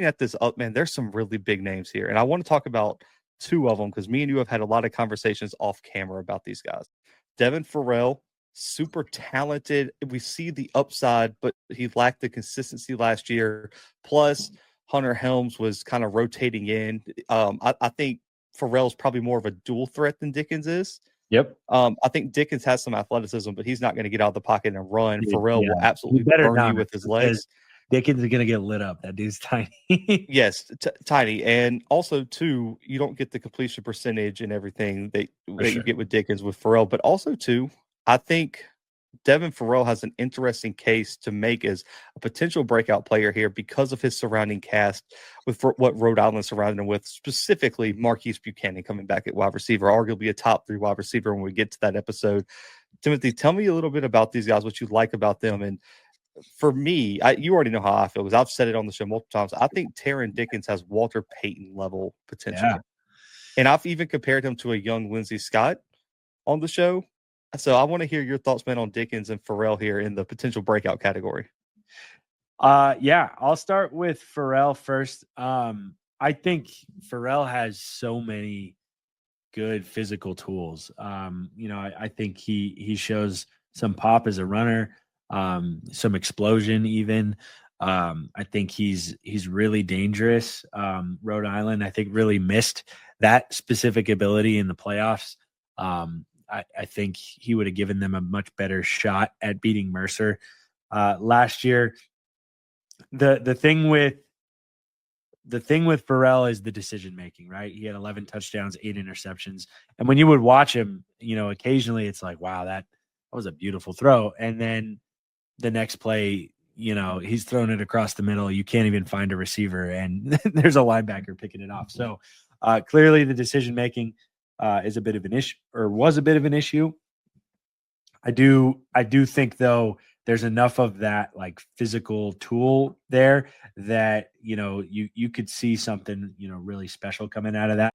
at this up, man, there's some really big names here. And I want to talk about two of them because me and you have had a lot of conversations off camera about these guys. Devin Farrell, super talented. We see the upside, but he lacked the consistency last year. Plus, Hunter Helms was kind of rotating in. I think Farrell's probably more of a dual threat than Dickens is. Yep. I think Dickens has some athleticism, but he's not going to get out of the pocket and run. Farrell will absolutely better burn you with his legs. Dickens is going to get lit up. That dude's tiny. Yes, tiny. And also, too, you don't get the completion percentage and everything that you get with Dickens with Farrell. But also, too, I think Devin Farrell has an interesting case to make as a potential breakout player here because of his surrounding cast with what Rhode Island surrounded him with, specifically Marquise Buchanan coming back at wide receiver, arguably a top 3 wide receiver when we get to that episode. Timothy, tell me a little bit about these guys, what you like about them. And for me, you already know how I feel because I've said it on the show multiple times. I think Taron Dickens has Walter Payton level potential. Yeah. And I've even compared him to a young Lindsey Scott on the show. So I want to hear your thoughts, man, on Dickens and Farrell here in the potential breakout category. Yeah, I'll start with Farrell first. I think Farrell has so many good physical tools. I think he shows some pop as a runner, some explosion even. I think he's really dangerous. Rhode Island, I think, really missed that specific ability in the playoffs. I think he would have given them a much better shot at beating Mercer last year. The thing with Farrell is the decision making, right? He had 11 touchdowns, 8 interceptions, and when you would watch him, occasionally it's like, wow, that was a beautiful throw, and then the next play, he's throwing it across the middle. You can't even find a receiver, and there's a linebacker picking it off. So clearly, the decision making is a bit of an issue, or was a bit of an issue. I do think, though, there's enough of that like physical tool there that you could see something really special coming out of that.